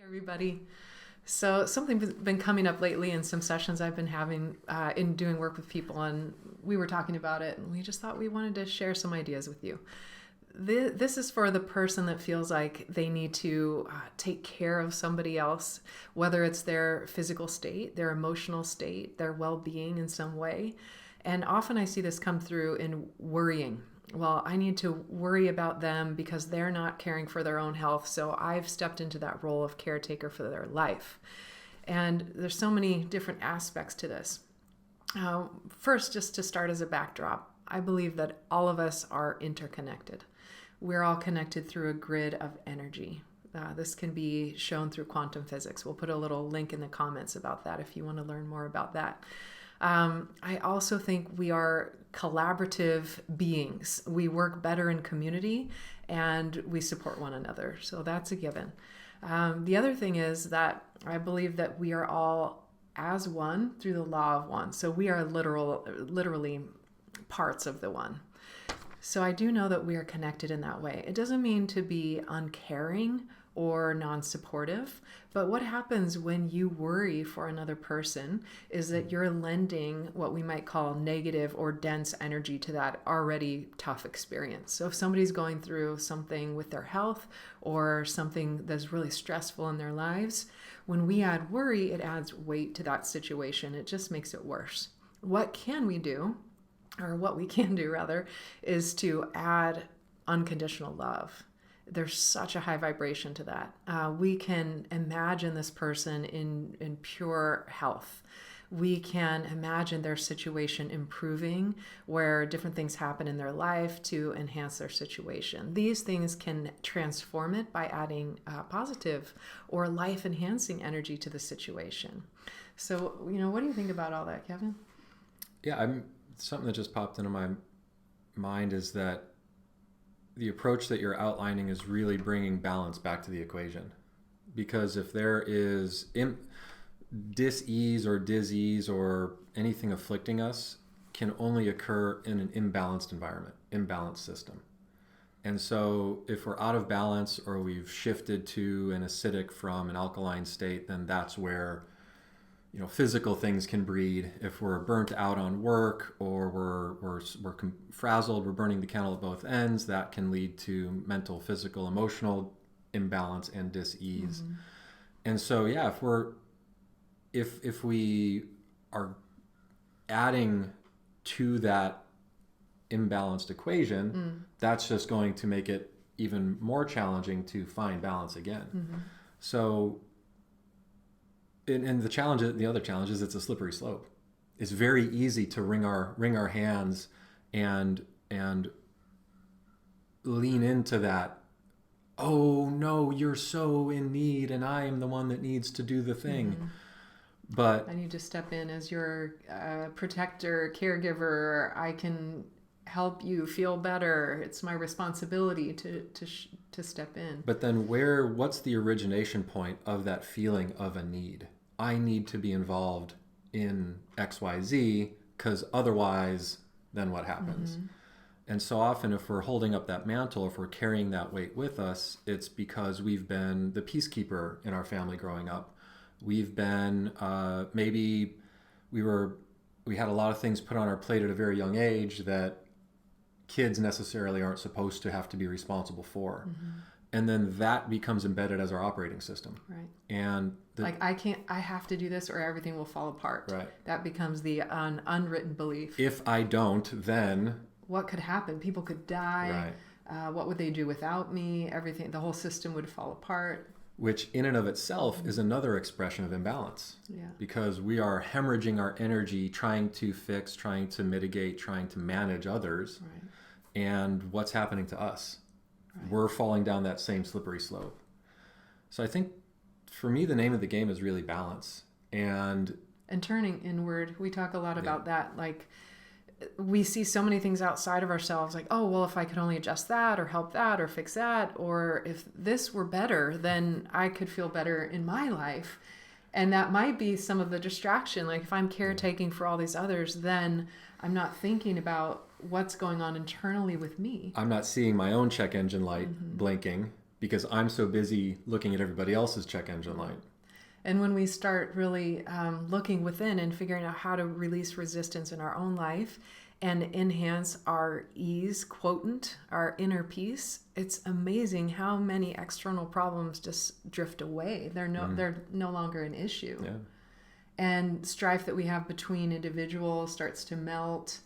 Everybody. So something's been coming up lately in some sessions I've been having in doing work with people, and we were talking about it, and we just thought we wanted to share some ideas with you. This is for the person that feels like they need to take care of somebody else, whether it's their physical state, their emotional state, their well-being in some way. And often I see this come through in worrying. Well, I need to worry about them because they're not caring for their own health. So I've stepped into that role of caretaker for their life. And there's so many different aspects to this. First, just to start as a backdrop, I believe that all of us are interconnected. We're all connected through a grid of energy. This can be shown through quantum physics. We'll put a little link in the comments about that if you want to learn more about that. I also think we are collaborative beings. We work better in community and we support one another. So that's a given. The other thing is that I believe that we are all as one through the law of one. So we are literally parts of the one. So I do know that we are connected in that way. It doesn't mean to be uncaring or non-supportive, but what happens when you worry for another person is that you're lending what we might call negative or dense energy to that already tough experience. So if somebody's going through something with their health or something that's really stressful in their lives, when we add worry, it adds weight to that situation. It just makes it worse. What can we do, or what we can do rather, is to add unconditional love. There's such a high vibration to that. We can imagine this person in pure health. We can imagine their situation improving, where different things happen in their life to enhance their situation. These things can transform it by adding positive or life-enhancing energy to the situation. So, what do you think about all that, Kevin? Yeah, something that just popped into my mind is that the approach that you're outlining is really bringing balance back to the equation. Because if there is dis-ease or disease or anything afflicting us, can only occur in an imbalanced environment, imbalanced system. And so if we're out of balance or we've shifted to an acidic from an alkaline state, then that's where physical things can breed. If we're burnt out on work or we're frazzled, we're burning the candle at both ends, that can lead to mental, physical, emotional imbalance and dis-ease. Mm-hmm. And so, yeah, if we are adding to that imbalanced equation, that's just going to make it even more challenging to find balance again. Mm-hmm. So, and the other challenge is it's a slippery slope. It's very easy to wring our hands and lean into that. Oh no, you're so in need, and I am the one that needs to do the thing. Mm-hmm. But I need to step in as your protector, caregiver. I can help you feel better. It's my responsibility to step in. But then what's the origination point of that feeling of a need? I need to be involved in XYZ because otherwise then what happens? Mm-hmm. And so often if we're holding up that mantle, if we're carrying that weight with us, it's because we've been the peacekeeper in our family growing up. We've been maybe we had a lot of things put on our plate at a very young age that kids necessarily aren't supposed to have to be responsible for. Mm-hmm. And then that becomes embedded as our operating system. Right. And I have to do this or everything will fall apart. Right. That becomes the unwritten belief. If I don't, then what could happen? People could die. Right. What would they do without me? Everything, the whole system would fall apart. Which in and of itself is another expression of imbalance. Yeah. Because we are hemorrhaging our energy trying to fix, trying to mitigate, trying to manage others. Right. And what's happening to us? Right. We're falling down that same slippery slope. So I think for me, the name of the game is really balance and turning inward. We talk a lot about that. Like we see so many things outside of ourselves, like, oh, well, if I could only adjust that or help that or fix that, or if this were better, then I could feel better in my life. And that might be some of the distraction. Like if I'm caretaking for all these others, then I'm not thinking about what's going on internally with me. I'm not seeing my own check engine light blinking because I'm so busy looking at everybody else's check engine light. And when we start really looking within and figuring out how to release resistance in our own life and enhance our ease quotient, our inner peace, it's amazing how many external problems just drift away. They're no longer an issue. Yeah. And strife that we have between individuals starts to melt.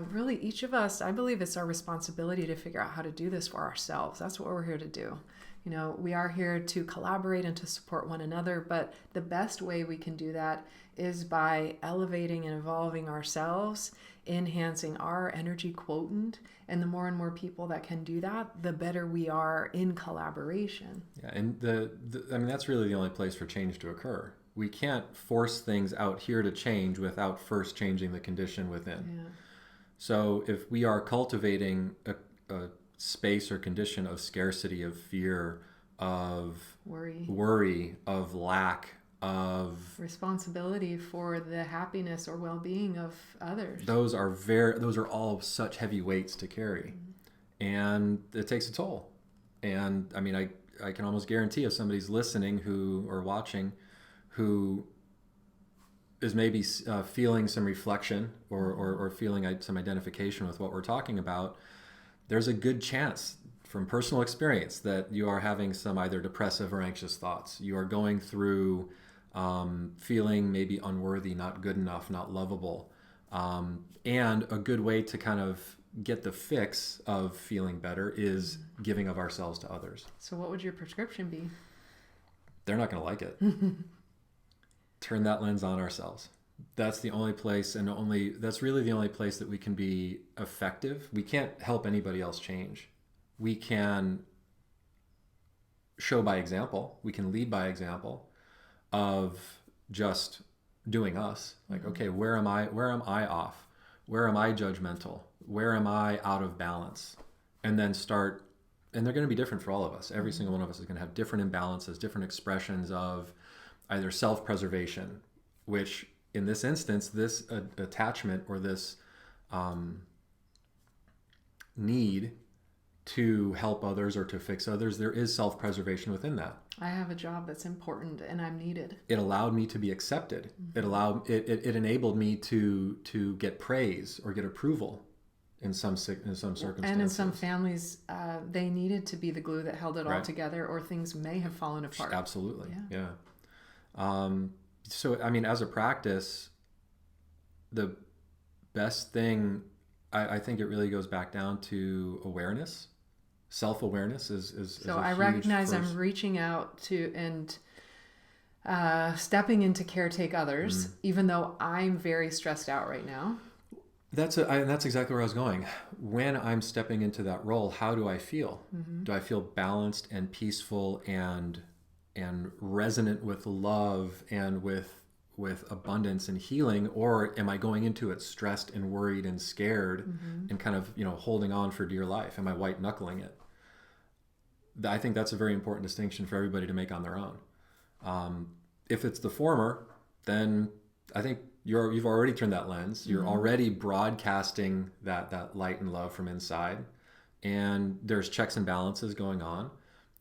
Really, each of us, I believe it's our responsibility to figure out how to do this for ourselves. That's what we're here to do. You know, we are here to collaborate and to support one another, but the best way we can do that is by elevating and evolving ourselves, enhancing our energy quotient, and the more and more people that can do that, the better we are in collaboration. Yeah, and I mean, that's really the only place for change to occur. We can't force things out here to change without first changing the condition within. Yeah. So if we are cultivating a space or condition of scarcity, of fear, of worry, of lack, of responsibility for the happiness or well-being of others, those are all such heavy weights to carry. And it takes a toll. And I mean, I can almost guarantee if somebody's listening or watching who is maybe feeling some reflection or feeling some identification with what we're talking about, there's a good chance from personal experience that you are having some either depressive or anxious thoughts. You are going through feeling maybe unworthy, not good enough, not lovable. And a good way to kind of get the fix of feeling better is giving of ourselves to others. So what would your prescription be? They're not going to like it. Turn that lens on ourselves. That's the only place, that's really the only place that we can be effective. We can't help anybody else change. We can show by example. We can lead by example of just doing us. Like, okay, where am I off? Where am I judgmental? Where am I out of balance? And then and they're going to be different for all of us. Every single one of us is going to have different imbalances, different expressions of either self-preservation, which in this instance, this attachment or this need to help others or to fix others, there is self-preservation within that. I have a job that's important and I'm needed. It allowed me to be accepted. It enabled me to get praise or get approval in some circumstances. And in some families, they needed to be the glue that held it all Right. together, or things may have fallen apart. Absolutely. Yeah. So, I mean, as a practice, the best thing, I think it really goes back down to awareness. Self-awareness is so a I huge recognize first. I'm reaching out to and stepping in to caretake others, even though I'm very stressed out right now. That's exactly where I was going. When I'm stepping into that role, how do I feel? Do I feel balanced and peaceful and resonant with love and with abundance and healing, or am I going into it stressed and worried and scared and kind of, holding on for dear life? Am I white knuckling it? I think that's a very important distinction for everybody to make on their own. If it's the former, then I think you've already turned that lens. You're already broadcasting that light and love from inside, and there's checks and balances going on.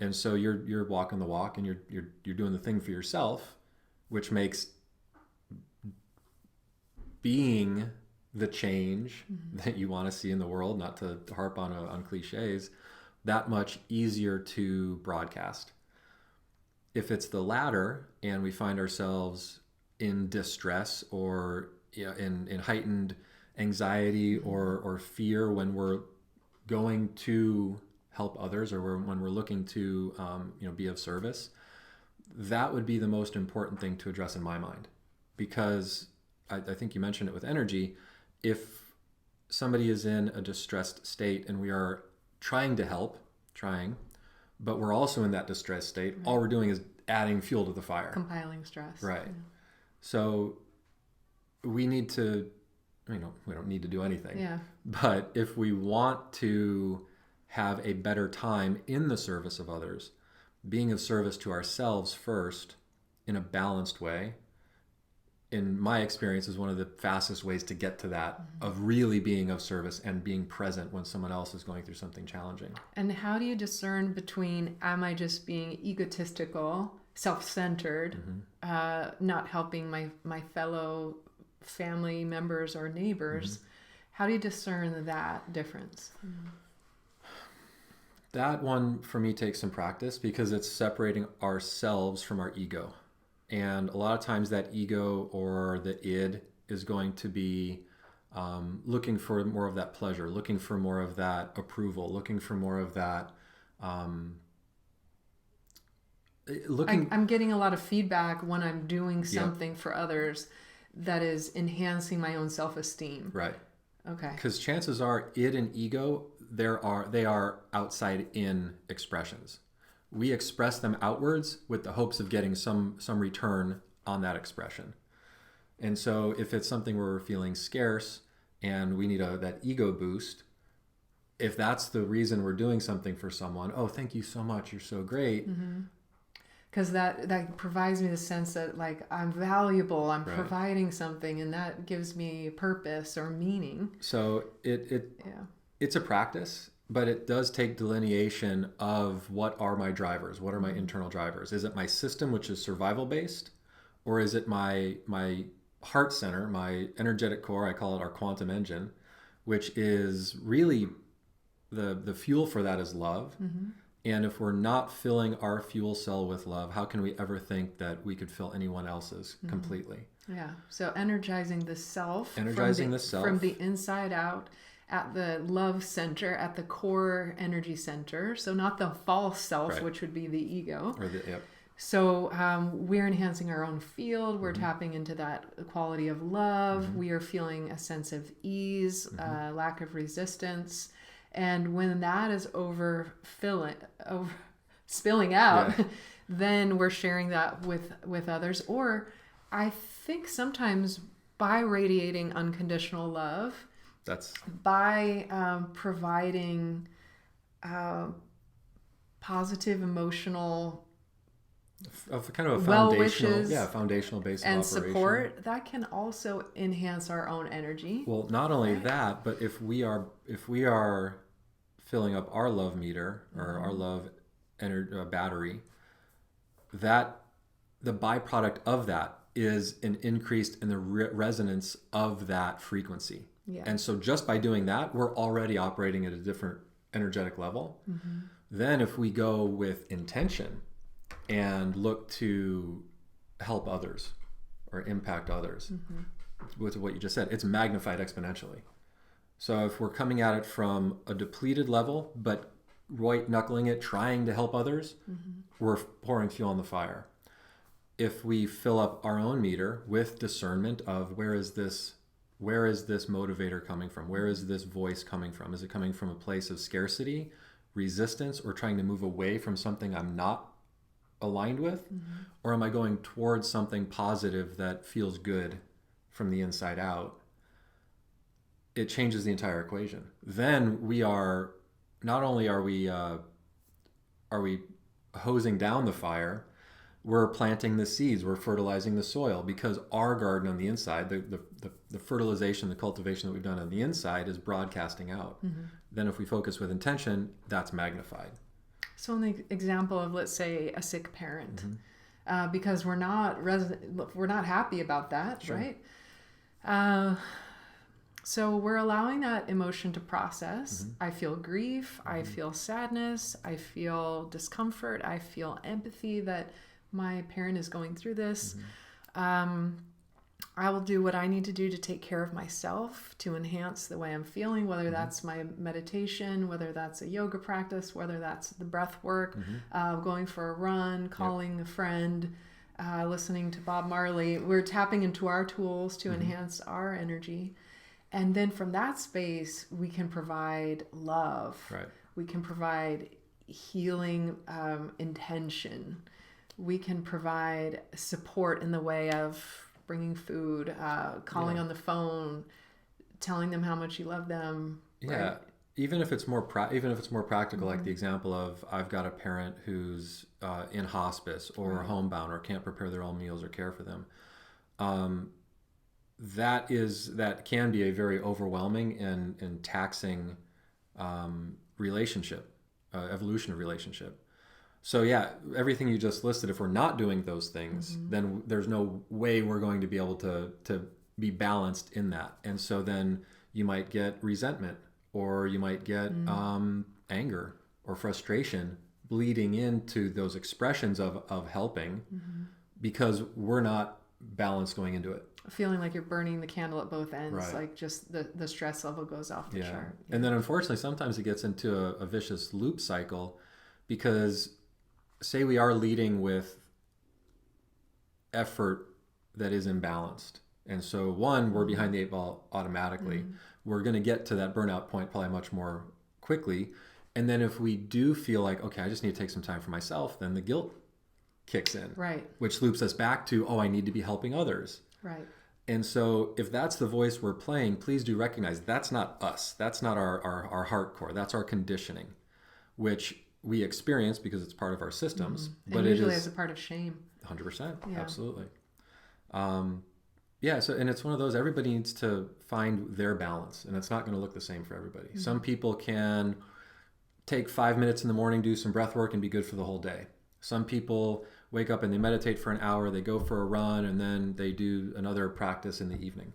And so you're walking the walk, and you're doing the thing for yourself, which makes being the change that you want to see in the world, not to harp on cliches, that much easier to broadcast. If it's the latter, and we find ourselves in distress or in heightened anxiety or fear when we're going to help others, or when we're looking to be of service, that would be the most important thing to address in my mind. Because I think you mentioned it with energy. If somebody is in a distressed state and we are trying to help, but we're also in that distressed state, all we're doing is adding fuel to the fire. Compiling stress. Right. Yeah. So we need to, we don't need to do anything. Yeah. But if we want to have a better time in the service of others, being of service to ourselves first in a balanced way, in my experience, is one of the fastest ways to get to that, of really being of service and being present when someone else is going through something challenging. And how do you discern between, am I just being egotistical, self-centered, not helping my fellow family members or neighbors? How do you discern that difference? That one for me takes some practice, because it's separating ourselves from our ego. And a lot of times that ego or the id is going to be looking for more of that pleasure, looking for more of that approval, looking for more of that I'm getting a lot of feedback when I'm doing something for others that is enhancing my own self-esteem. Right. Okay. Because chances are id and ego, they are outside in expressions. We express them outwards with the hopes of getting some return on that expression. And so if it's something where we're feeling scarce and we need that ego boost, if that's the reason we're doing something for someone, oh, thank you so much, you're so great. Because that provides me the sense that, like, I'm valuable, I'm providing something, and that gives me purpose or meaning. So it's a practice, but it does take delineation of what are my drivers, what are my internal drivers. Is it my system, which is survival based, or is it my heart center, my energetic core? I call it our quantum engine, which is really the fuel for that is love. And if we're not filling our fuel cell with love, how can we ever think that we could fill anyone else's completely? Yeah. So energizing the self, from the inside out, at the love center, at the core energy center. So not the false self, which would be the ego. So we're enhancing our own field. We're tapping into that quality of love. We are feeling a sense of ease, lack of resistance. And when that is spilling out, then we're sharing that with others. Or I think sometimes by radiating unconditional love, by providing positive emotional of kind of a foundational base and of operation. Support, that can also enhance our own energy. Well, not only that, but if we are filling up our love meter or our love battery, that the byproduct of that is an increase in the resonance of that frequency. And so just by doing that, we're already operating at a different energetic level. Then if we go with intention and look to help others or impact others, with what you just said, it's magnified exponentially. So if we're coming at it from a depleted level, but white knuckling it, trying to help others, we're pouring fuel on the fire. If we fill up our own meter with discernment of where is this motivator coming from? Where is this voice coming from? Is it coming from a place of scarcity, resistance, or trying to move away from something I'm not aligned with? Or am I going towards something positive that feels good from the inside out? It changes the entire equation. Then we are, not only are we hosing down the fire, we're planting the seeds, we're fertilizing the soil, because our garden on the inside, the fertilization, the cultivation that we've done on the inside is broadcasting out. Then if we focus with intention, that's magnified. So in the example of, let's say, a sick parent, because we're not happy about that, right? So we're allowing that emotion to process. I feel grief, I feel sadness, I feel discomfort, I feel empathy that my parent is going through this. I will do what I need to do to take care of myself, to enhance the way I'm feeling, whether that's my meditation, whether that's a yoga practice, whether that's the breath work, going for a run, calling a friend, listening to Bob Marley. We're tapping into our tools to enhance our energy. And then from that space, we can provide love. We can provide healing intention. We can provide support in the way of bringing food, calling on the phone, telling them how much you love them. Right? Even if it's more practical, like the example of, I've got a parent who's in hospice or homebound or can't prepare their own meals or care for them. that can be a very overwhelming and taxing relationship, evolution of relationship. So yeah, everything you just listed, if we're not doing those things, then there's no way we're going to be able to be balanced in that. And so then you might get resentment, or you might get anger or frustration bleeding into those expressions of helping, because we're not balanced going into it. Feeling like you're burning the candle at both ends, Right. like just the stress level goes off the chart. Yeah. And then unfortunately, sometimes it gets into a vicious loop cycle, because say we are leading with effort that is imbalanced. And so one, we're behind the eight ball automatically. We're going to get to that burnout point probably much more quickly. And then if we do feel like, okay, I just need to take some time for myself, then the guilt kicks in. Right. Which loops us back to, oh, I need to be helping others. Right. And so if that's the voice we're playing, please do recognize that's not us. That's not our heart core. That's our conditioning, which we experience because it's part of our systems. But usually as a part of shame. 100%. Yeah. Absolutely. So, and it's one of those, everybody needs to find their balance, and it's not going to look the same for everybody. Some people can take 5 minutes in the morning, do some breath work, and be good for the whole day. Some people wake up and they meditate for an hour, they go for a run, and then they do another practice in the evening.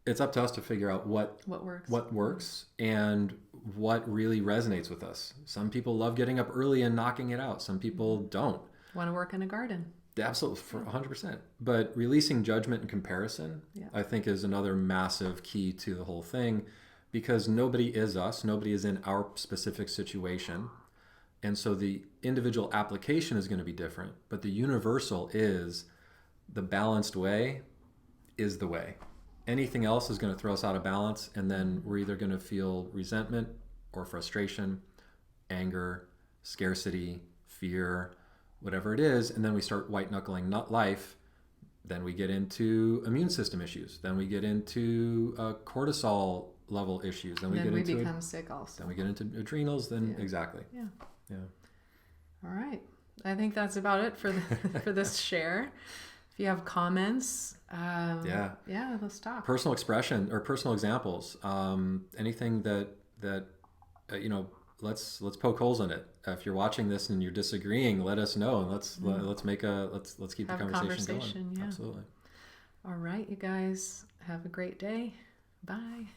It's up to us to figure out what works and what really resonates with us. Some people love getting up early and knocking it out. Some people don't. Want to work in a garden. Absolutely, for 100%. But releasing judgment and comparison, I think, is another massive key to the whole thing, because nobody is us. Nobody is in our specific situation. And so the individual application is going to be different, but the universal is the balanced way is the way. Anything else is going to throw us out of balance, and then we're either going to feel resentment or frustration, anger, scarcity, fear, whatever it is, and then we start white-knuckling life. Then we get into immune system issues. Then we get into cortisol level issues. Then we become sick also. Then we get into adrenals. Exactly. Yeah. All right. I think that's about it for for this share. If you have comments, let's talk. Personal expression or personal examples. Anything that let's poke holes in it. If you're watching this and you're disagreeing, let us know, and let's keep the conversation going. Yeah. Absolutely. All right, you guys, have a great day. Bye.